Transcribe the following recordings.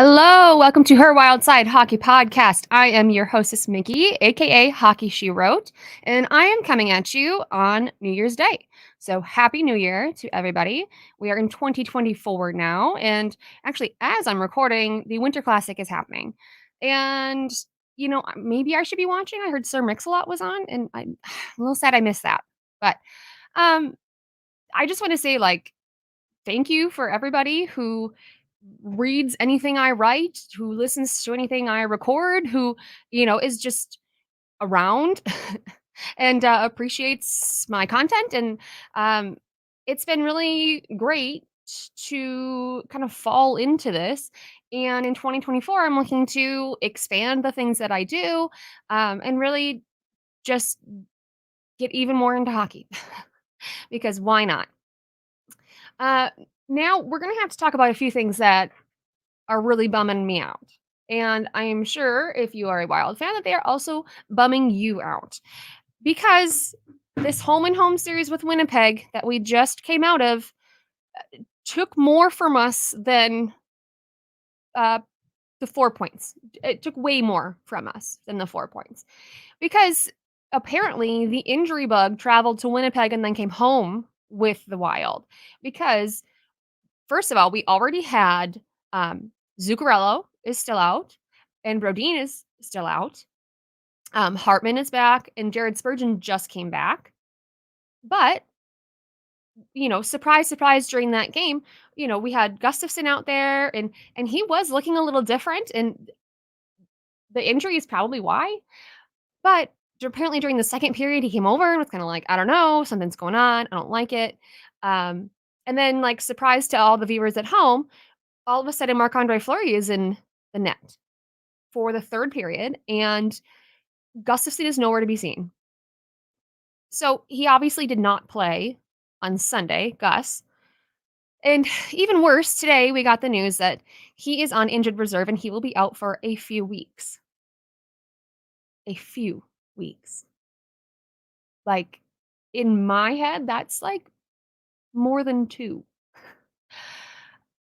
Hello, welcome to Her Wild Side Hockey Podcast. I am your hostess, Mikki, aka Hockey She Wrote, and I am coming at you on New Year's Day. So, Happy New Year to everybody. We are in 2024 now, and actually, as I'm recording, the Winter Classic is happening. And, maybe I should be watching. I heard Sir Mix-a-Lot was on, and I'm a little sad I missed that. But um, I just want to say, thank you for everybody who reads anything I write, who listens to anything I record, who, is just around and appreciates my content. And um, it's been really great to kind of fall into this. And in 2024, I'm looking to expand the things that I do and really just get even more into hockey because why not? Uh, Now, we're going to have to talk about a few things that are really bumming me out. And I am sure if you are a Wild fan that they are also bumming you out because this home and home series with Winnipeg that we just came out of took more from us than uh, the 4 points. It took way more from us than the 4 points because apparently the injury bug traveled to Winnipeg and then came home with the Wild because first of all, we already had Zuccarello is still out, and Brodin is still out. Hartman is back, and Jared Spurgeon just came back. But surprise, surprise, during that game, we had Gustafson out there, and he was looking a little different, and the injury is probably why. But apparently, during the second period, he came over and was kind of like, I don't know, something's going on, I don't like it. Um, and then, surprise to all the viewers at home, all of a sudden Marc-Andre Fleury is in the net for the third period, and Gustafsson is nowhere to be seen. So he obviously did not play on Sunday, Gus. And even worse, today we got the news that he is on injured reserve and he will be out for a few weeks. A few weeks. Like, in my head, that's like more than two.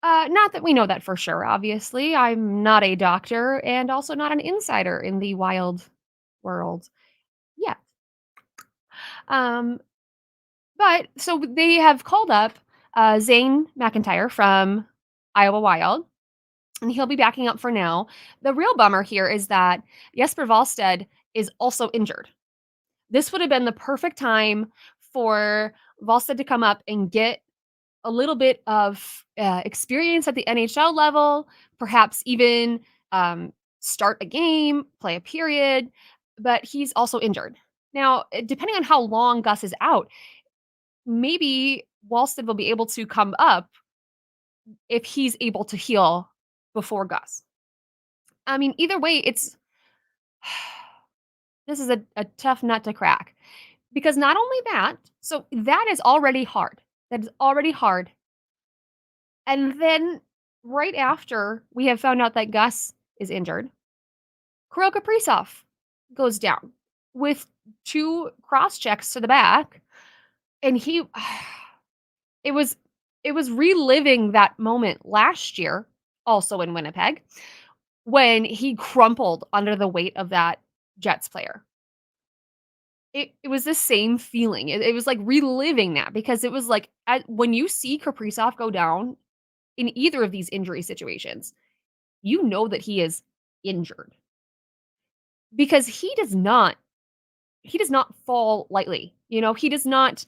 Not that we know that for sure, obviously. I'm not a doctor and also not an insider in the wild world yet. Um, but so they have called up Zane McIntyre from Iowa Wild, and he'll be backing up for now. The real bummer here is that Jesper Wallstedt is also injured. This would have been the perfect time for Wallstedt to come up and get a little bit of experience at the NHL level, perhaps even start a game, play a period, but he's also injured. Now, depending on how long Gus is out, maybe Wallstedt will be able to come up if he's able to heal before Gus. I mean, either way, it's this is a tough nut to crack because not only that, so that is already hard. That is already hard. And then right after we have found out that Gus is injured, Kirill Kaprizov goes down with two cross checks to the back, and he it was it was reliving that moment last year, also in Winnipeg, when he crumpled under the weight of that Jets player. It was the same feeling. It was like reliving that because it was like when you see Kaprizov go down in either of these injury situations, you know that he is injured because he does not fall lightly. He does not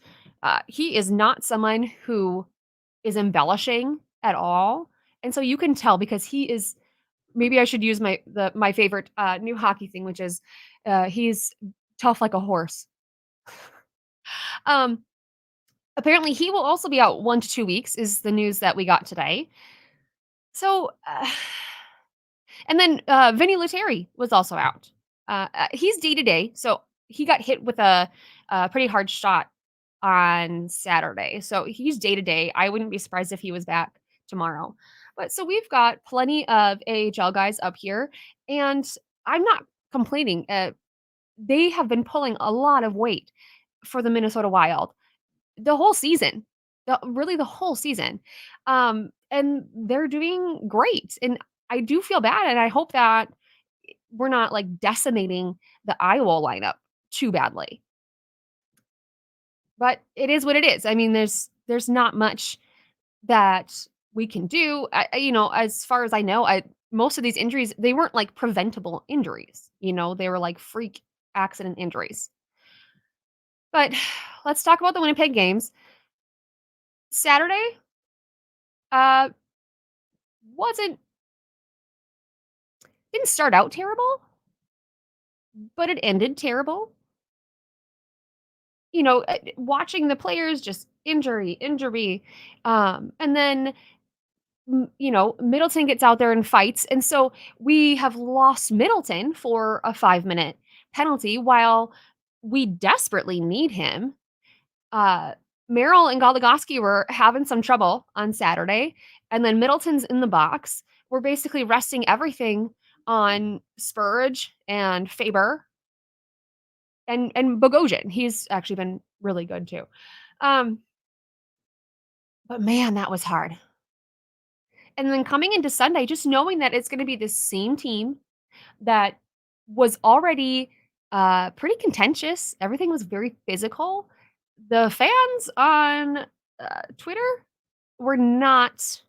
he is not someone who is embellishing at all. And so you can tell because he is maybe I should use my favorite new hockey thing, which is he's tough like a horse. Um Apparently he will also be out 1 to 2 weeks is the news that we got today. So and then Vinny Lettieri was also out. He's day to day, so he got hit with a pretty hard shot on Saturday. So he's day to day. I wouldn't be surprised if he was back tomorrow. But so we've got plenty of AHL guys up here, and I'm not complaining. They have been pulling a lot of weight for the Minnesota Wild the whole season, really the whole season, and they're doing great. And I do feel bad, and I hope that we're not, like, decimating the Iowa lineup too badly. But it is what it is. I mean, there's not much that we can do. As far as I know, I most of these injuries, they weren't, like, preventable injuries, they were, like, freak accident injuries. But let's talk about the Winnipeg games. Saturday, uh, wasn't didn't start out terrible, but it ended terrible. Watching the players just injury, and then Middleton gets out there and fights, and so we have lost Middleton for a 5-minute penalty while we desperately need him. Uh, Merrill and Goligoski were having some trouble on Saturday, and then Middleton's in the box. We're basically resting everything on Spurge and Faber and Bogosian. He's actually been really good too. Um, but man, that was hard. And then coming into Sunday, just knowing that it's gonna be the same team that was already, pretty contentious, everything was very physical. The fans on, Twitter were not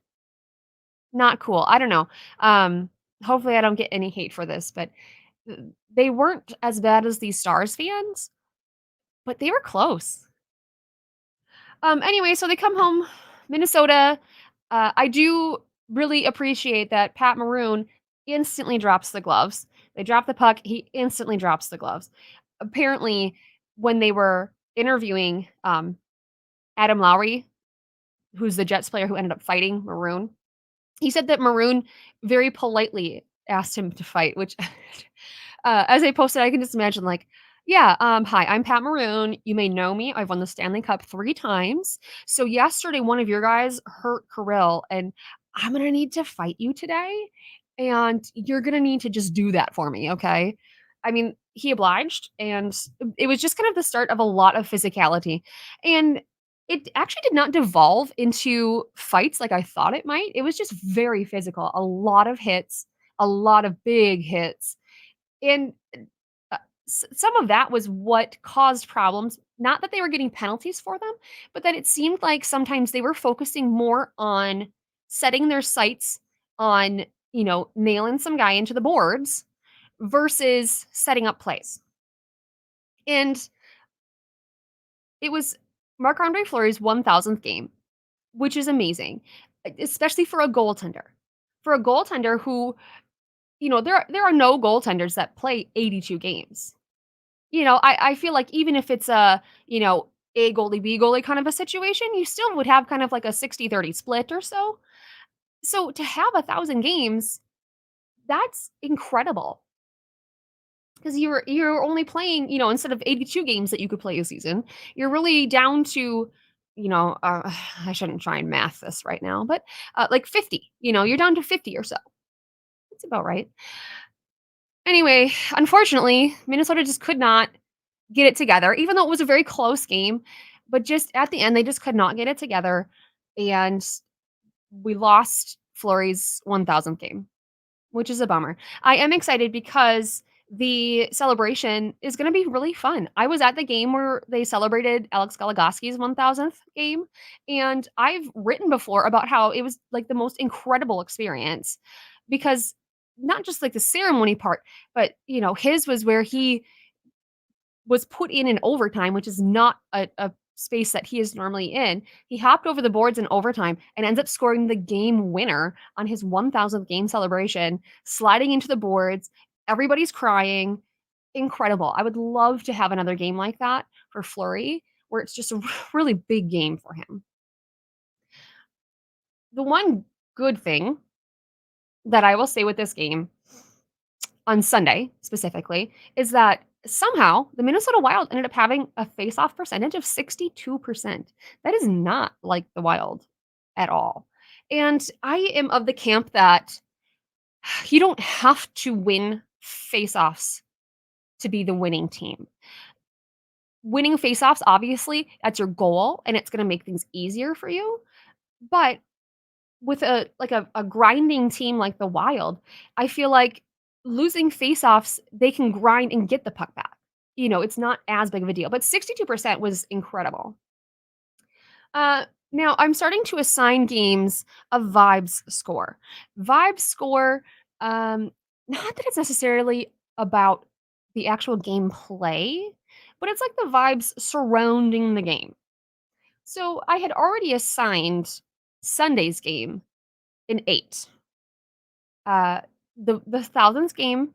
cool. I don't know. Hopefully I don't get any hate for this, but they weren't as bad as these Stars fans, but they were close. Anyway, so they come home, Minnesota. I do really appreciate that Pat Maroon instantly drops the gloves. They drop the puck, he instantly drops the gloves. Apparently, when they were interviewing Adam Lowry, who's the Jets player who ended up fighting Maroon, he said that Maroon very politely asked him to fight, which as I posted, I can just imagine like, "Yeah, hi, I'm Pat Maroon. You may know me. I've won the Stanley Cup 3 times. So yesterday, one of your guys hurt Kirill, and I'm gonna need to fight you today, and you're gonna need to just do that for me, okay?" I mean, he obliged, and it was just kind of the start of a lot of physicality, and it actually did not devolve into fights like I thought it might. It was just very physical, a lot of hits, a lot of big hits, and some of that was what caused problems. Not that they were getting penalties for them, but that it seemed like sometimes they were focusing more on setting their sights on, nailing some guy into the boards versus setting up plays. And it was Marc Andre Fleury's 1000th game, which is amazing, especially for a goaltender. For a goaltender who, there are no goaltenders that play 82 games. I feel like even if it's A goalie, B goalie kind of a situation, you still would have kind of like a 60-30 split or so. So to have 1,000 games, that's incredible because you're only playing, instead of 82 games that you could play a season, you're really down to, I shouldn't try and math this right now, but like 50. You're down to 50 or so. That's about right. Anyway, unfortunately, Minnesota just could not get it together, even though it was a very close game. But just at the end, they just could not get it together. And we lost Fleury's 1000th game, which is a bummer. I am excited because the celebration is going to be really fun. I was at the game where they celebrated Alex Goligoski's 1000th game, and I've written before about how it was like the most incredible experience because not just like the ceremony part, but his was where he was put in overtime, which is not a space that he is normally in. He hopped over the boards in overtime and ends up scoring the game winner on his 1000th game celebration, sliding into the boards. Everybody's crying. Incredible. I would love to have another game like that for Fleury, where it's just a really big game for him. The one good thing that I will say with this game on Sunday specifically is that somehow the Minnesota Wild ended up having a face-off percentage of 62%. That is not like the Wild at all. And I am of the camp that you don't have to win face-offs to be the winning team. Winning face-offs, obviously, that's your goal, and it's going to make things easier for you. But with a grinding team like the Wild, I feel like losing faceoffs, they can grind and get the puck back. It's not as big of a deal, but 62% was incredible. Now I'm starting to assign games a vibes score. Vibes score, um, not that it's necessarily about the actual gameplay, but it's like the vibes surrounding the game. So I had already assigned Sunday's game an 8. Uh, the Thousands game,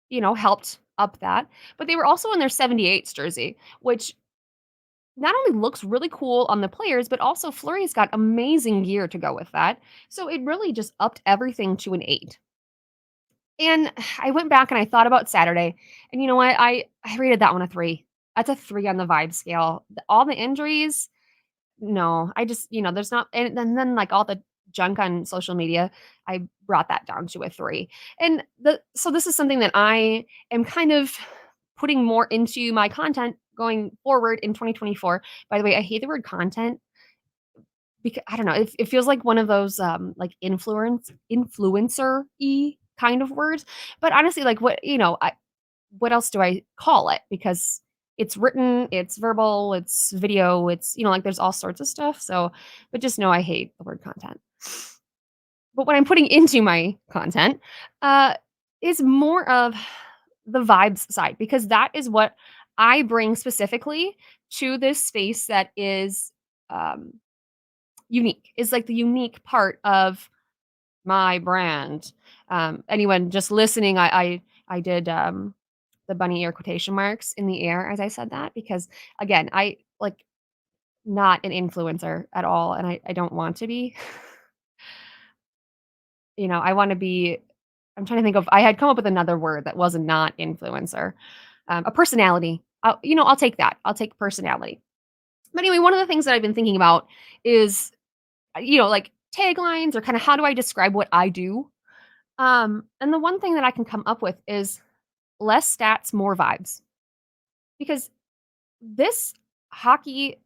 helped up that, but they were also in their 78s jersey, which not only looks really cool on the players, but also Fleury's got amazing gear to go with that. So it really just upped everything to an 8. And I went back and I thought about Saturday, and you know what? I rated that one a 3. That's a 3 on the vibe scale. All the injuries, no, I just, there's not, and then like all the junk on social media, I brought that down to a 3. And so this is something that I am kind of putting more into my content going forward in 2024. By the way, I hate the word content because I don't know, it feels like one of those like influencer y kind of words. But honestly, like what else do I call it? Because it's written, it's verbal, it's video, it's, like there's all sorts of stuff. So, but just know I hate the word content. But what I'm putting into my content uh, is more of the vibes side because that is what I bring specifically to this space that is um, unique, is like the unique part of my brand. Anyone just listening, I did the bunny ear quotation marks in the air as I said that because again, I like not an influencer at all, and I don't want to be. I want to be. I'm trying to think of. I had come up with another word that was not influencer, a personality. I'll take that. I'll take personality. But anyway, one of the things that I've been thinking about is, like taglines or kind of how do I describe what I do. And the one thing that I can come up with is less stats, more vibes. Because this hockey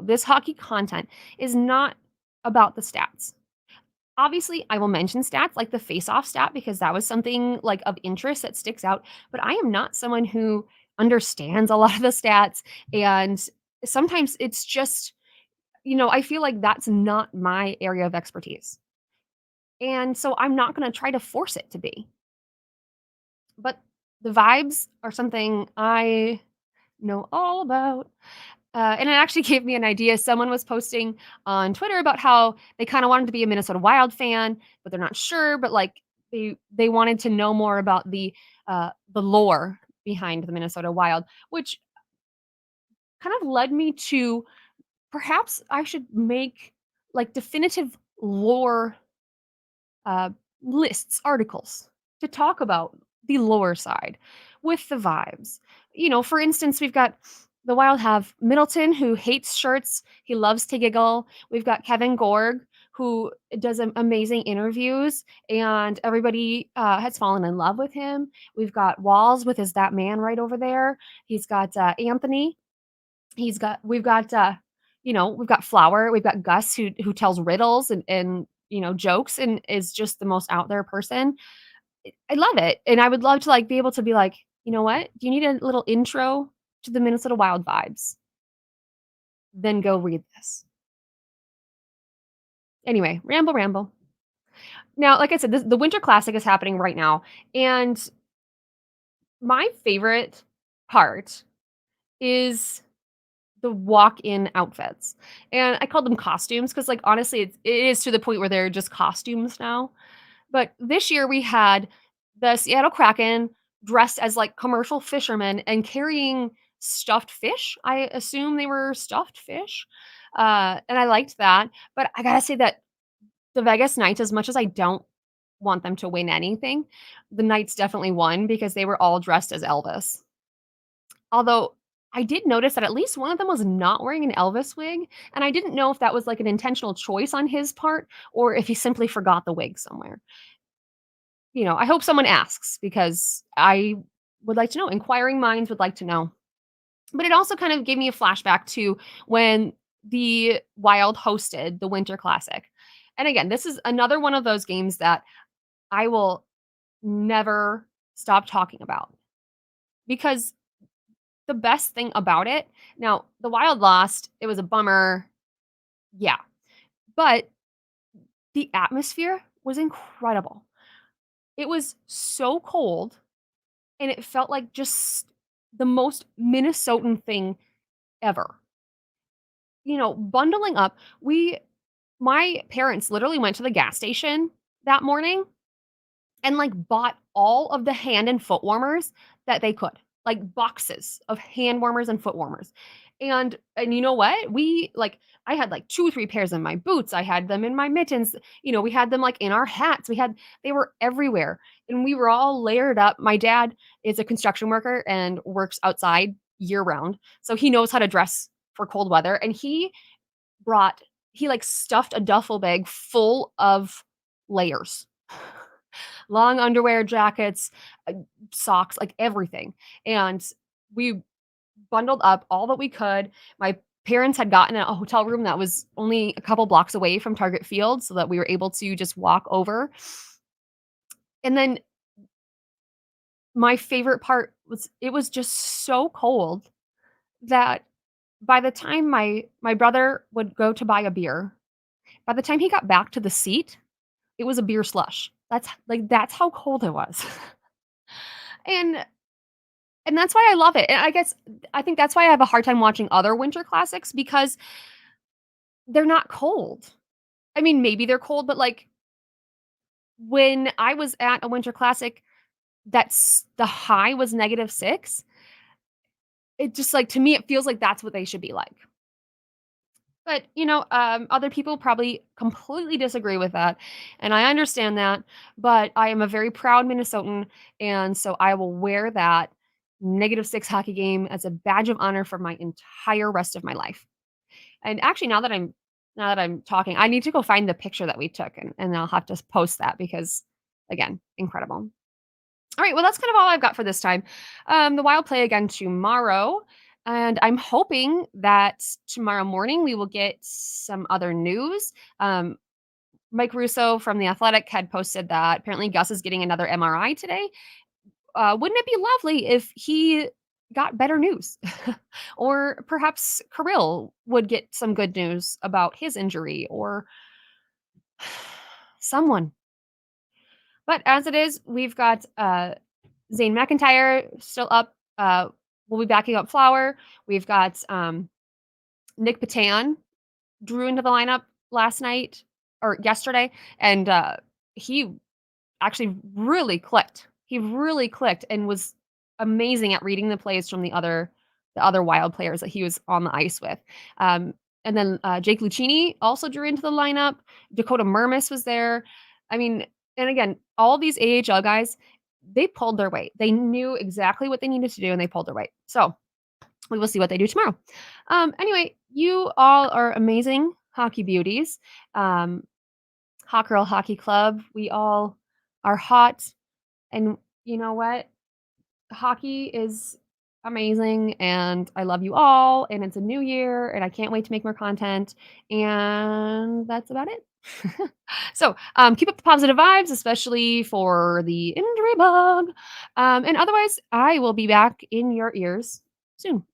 this hockey content is not about the stats. Obviously, I will mention stats like the face-off stat because that was something like of interest that sticks out, but I am not someone who understands a lot of the stats and sometimes it's just, I feel like that's not my area of expertise. And so I'm not going to try to force it to be. But the vibes are something I know all about. And it actually gave me an idea. Someone was posting on Twitter about how they kind of wanted to be a Minnesota Wild fan, but they're not sure. But like they wanted to know more about the lore behind the Minnesota Wild, which kind of led me to perhaps I should make like definitive lore uh, lists, articles to talk about the lower side with the vibes. For instance, we've got the Wild have Middleton, who hates shirts. He loves to giggle. We've got Kevin Gorg, who does amazing interviews, and everybody has fallen in love with him. We've got Walls with his That Man right over there. He's got Anthony. We've got Flower, we've got Gus who tells riddles and jokes and is just the most out there person. I love it. And I would love to like be able to be like, you know what? Do you need a little intro to the Minnesota Wild vibes? Then go read this. Anyway, ramble, ramble. Now, like I said, the Winter Classic is happening right now. And my favorite part is the walk-in outfits, and I call them costumes because, like, honestly, it is to the point where they're just costumes now. But this year we had the Seattle Kraken dressed as like commercial fishermen and carrying stuffed fish. I assume they were stuffed fish, and I liked that. But I gotta say that the Vegas Knights, as much as I don't want them to win anything, the Knights definitely won because they were all dressed as Elvis. Although, I did notice that at least one of them was not wearing an Elvis wig, and I didn't know if that was, like, an intentional choice on his part or if he simply forgot the wig somewhere. I hope someone asks because I would like to know. Inquiring minds would like to know. But it also kind of gave me a flashback to when the Wild hosted the Winter Classic. And again, this is another one of those games that I will never stop talking about because the best thing about it, now the Wild lost, it was a bummer. Yeah. But the atmosphere was incredible. It was so cold and it felt like just the most Minnesotan thing ever. Bundling up, my parents literally went to the gas station that morning and, like, bought all of the hand and foot warmers that they could, like, boxes of hand warmers and foot warmers. And you know what? I had, like, 2 or 3 pairs in my boots, I had them in my mittens, we had them, like, in our hats, they were everywhere, and we were all layered up. My dad is a construction worker and works outside year round, so he knows how to dress for cold weather, and brought like, stuffed a duffel bag full of layers. Long underwear, jackets, uh, socks, like, everything, and we bundled up all that we could. My parents had gotten a hotel room that was only a couple blocks away from Target Field so that we were able to just walk over, and then my favorite part was it was just so cold that by the time my brother would go to buy a beer, by the time he got back to the seat, it was a beer slush. That's how cold it was. And and that's why I love it, and I think that's why I have a hard time watching other winter classics because they're not cold. I mean, maybe they're cold, but, like, when I was at a winter classic that's the high was -6, it just, like, to me, it feels like that's what they should be like. But, other people probably completely disagree with that, and I understand that, but I am a very proud Minnesotan, and so I will wear that -6 hockey game as a badge of honor for my entire rest of my life. And actually, now that I'm talking, I need to go find the picture that we took, and I'll have to post that because, again, incredible. All right, well, that's kind of all I've got for this time. The Wild play again tomorrow, and I'm hoping that tomorrow morning we will get some other news. Mike Russo from The Athletic had posted that apparently Gus is getting another MRI today. Wouldn't it be lovely if he got better news? Or perhaps Kirill would get some good news about his injury or someone. But as it is, we've got Zane McIntyre still up. We'll be backing up Flower. We've got Nick Patan drew into the lineup last night or yesterday, and he actually really clicked. He really clicked and was amazing at reading the plays from the other Wild players that he was on the ice with. Um, and then Jake Lucchini also drew into the lineup. Dakota Murmis was there. I mean, and again, all these AHL guys, they pulled their weight. They knew exactly what they needed to do, and they pulled their weight. So we will see what they do tomorrow. Anyway, you all are amazing hockey beauties. Um, Hot Girl Hockey Club. We all are hot. And you know what? Hockey is amazing and I love you all. And it's a new year and I can't wait to make more content. And that's about it. So keep up the positive vibes, especially for the injury bug. And otherwise, I will be back in your ears soon.